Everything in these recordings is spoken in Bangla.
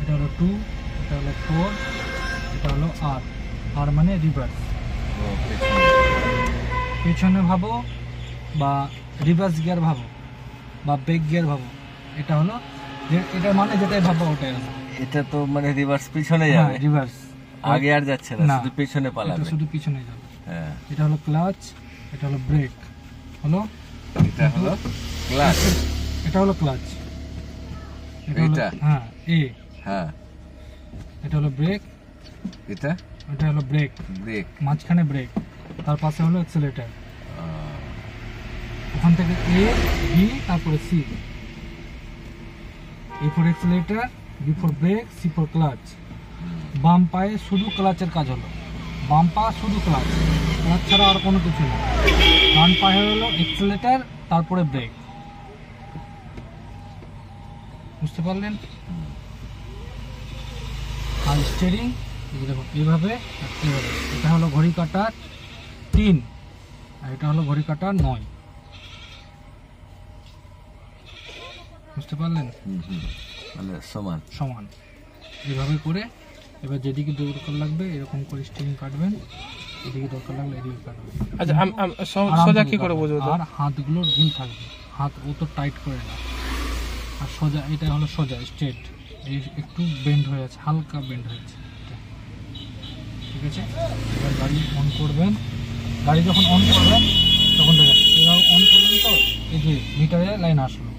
এটা হলো 2, এটা হলো 4, এটা হলো আর। আর মানে রিভার্স। পেছনে ভাবো বা রিভার্স গিয়ার ভাবো বা ব্রেক গিয়ার ভাবো, এটা হলো এটা মানে যেটাই ভাবো ওটাই হলো। এটা তো মানে রিভার্স পিছনে যাবে, রিভার্স আগে আর যাচ্ছে না, শুধু পিছনে পালাবে। এটা শুধু পিছনে যাবে। হ্যাঁ, এটা হলো ক্লাচ, এটা হলো ব্রেক, হলো এটা হলো ক্লাচ, এটা হলো ক্লাচ, এটা হলো হ্যাঁ এ, হ্যাঁ এটা হলো ব্রেক, এটা হলো ব্রেক, মাঝখানে ব্রেক, তার পাশে হলো অ্যাক্সেলারেটর। ওখান থেকে এ বি তারপরে C, A for accelerator, B for brake, C for clutch. বাম পায়ে শুধু ক্লাচের কাজ হলো, বাম পা শুধু ক্লাচ, ক্লাচ ছাড়া আর কোনো কিছু না। ডান পায়ে হলো অ্যাক্সেলারেটর তারপরে ব্রেক। বুঝতে পারলেন? আর স্টিয়ারিং দেখো এইভাবে আর এইভাবে। এটা হলো ঘড়ি কাঁটার 3 আর এটা হলো ঘড়ি কাঁটার 9। বুঝতে পারলেন? মানে সমান সমান এইভাবে করে। এবার যেদিকে দরকার লাগবে এরকম করে স্টিয়ারিং কাটবেন, এদিকে দরকার লাগলে এদিকে কাটবেন। আচ্ছা, সোজা কি করে বুঝবো? আর হাতগুলো ঢিল থাকবে, হাত অত টাইট করে না। আর সোজা, এটা হলো সোজা স্ট্রেট, এই একটু বেন্ড হয়ে আছে, হালকা বেন্ড হয়েছে, ঠিক আছে? এবার গাড়ি অন করবেন। গাড়ি যখন অন করবেন তখন দেখেন এবার অন করবেন তো এই যে মিটারে লাইন আসলো।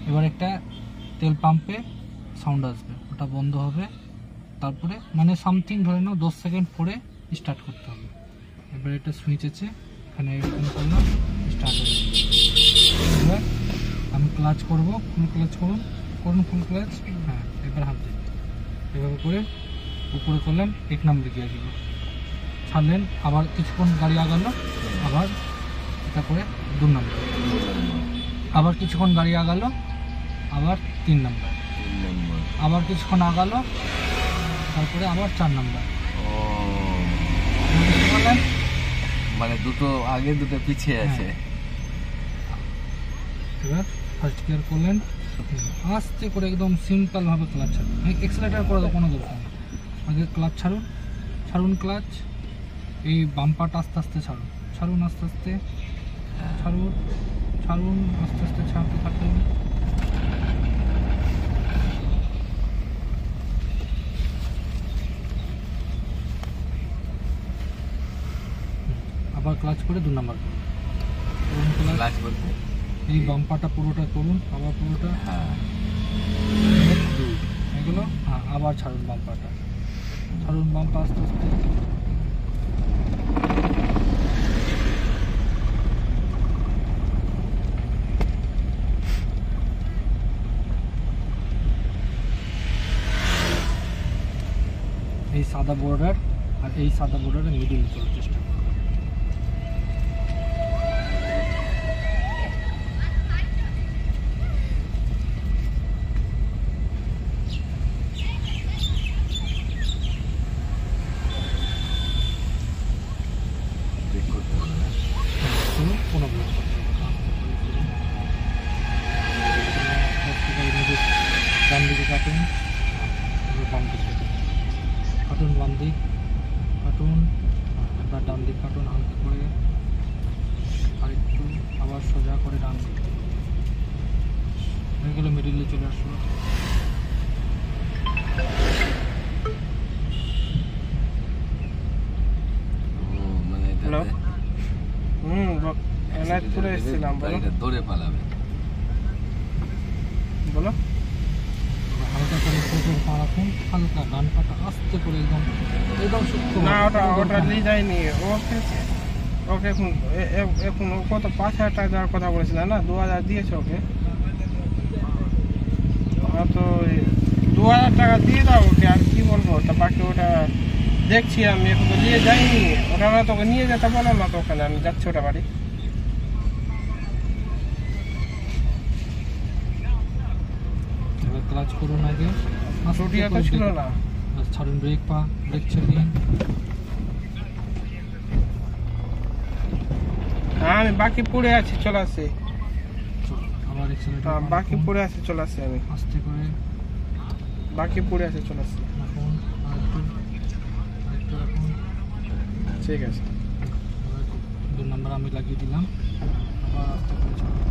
এবার একটা তেল পাম্পে সাউন্ড আসবে, ওটা বন্ধ হবে। তারপরে মানে সামথিং ধরে নাও 10 সেকেন্ড পরে স্টার্ট করতে হবে। এবার এটা সুইচ আছে, এখানে এরকম করলাম, স্টার্ট হয়ে যাবে। এবার আমি ক্লাচ করব, ফুল ক্লাচ করুন ফুল ক্লাচ। হ্যাঁ, এবার হাত দিন এভাবে করে উপরে করলেন, 1 নম্বর গিয়ার দিল, ছাড়লেন, আবার কিছুক্ষণ গাড়ি আগালো, আবার এটা করে 2 নম্বর, আবার কিছুক্ষণ গাড়ি আগালো, আবার 3 নম্বর, আবার কিছুক্ষণ আগালো, তারপরে আবার 4 নম্বর। মানে দুটো আগে দুটো পিছিয়ে আছে। এবার ফার্স্ট গিয়ার করলেন, আস্তে করে একদম সিম্পল ভাবে ক্লাচ ছাড়ুন, এক্সেলারেটর করার কোনো দরকার নেই। আগে ক্লাচ ছাড়ুন, ছাড়ুন ক্লাচ, এই বাম্পারটা আস্তে আস্তে ছাড়ুন, ছাড়ুন আস্তে আস্তে, ছাড়ুন ছাড়ুন আস্তে আস্তে ছাড়তে থাকুন। আবার ক্লাচ করে 2 নম্বর করুন, এই বাম্পারটা পুরোটা করুন, আবার পুরোটা, এগুলো আবার ছাড়ুন বাম্পারটা, ছাড়ুন বাম্পার আস্তে আস্তে। এই সাদা বর্ডার আর এই সাদা বর্ডারের মিডিল চলার চেষ্টা করুন। কোনো ডান দিকে কাটুন, বাম দিকে কাটুন, বাম দিক কাটুন, আবার ডান দিক কাটুন হালকা করে, আর একটু আবার সোজা করে ডান দিক, এগুলো মিডিলে চলে আসলো। হ্যালো, এনায়তপুরে এসেছিলাম, দৌড়ে পালাবে, বলো। হালকা করে সোজা পা রাখুন, হালকা ডান পাটা আস্তে করে একদম একদম শক্ত না, ওটা নিয়ে যায়নি ওকে। ওকে এখন ও কত 5,000 টাকা দেওয়ার কথা বলেছিল না, 2,000 দিয়েছে ওকে। তো 2,000 টাকা দিয়ে দাও ওকে, আর কি বলবো। তা বাকি ওটা দেখছি আমি, এখন তো নিয়ে যাইনি ওটা, না তোকে নিয়ে যেতে বলো না তো, ওখানে আমি যাচ্ছি ওটা বাড়ি। এবার ক্লাচ করুন আগে, ছুটিয়াটা ছিল না, ছাড়ুন ব্রেক পা, ব্রেক ছেড়ে দিন। হ্যাঁ, আমি বাকি পড়ে আছি, চলে আসি। আবার বাকি পড়ে আছি, চলে আসি আমি আস্তে করে। বাকি পড়ে আছে, চলে আসছে। এখন আরেকটু রাখুন। ঠিক আছে। 2 নাম্বার আমি লাগিয়ে দিলাম, আবার আস্তে করে চালাবো।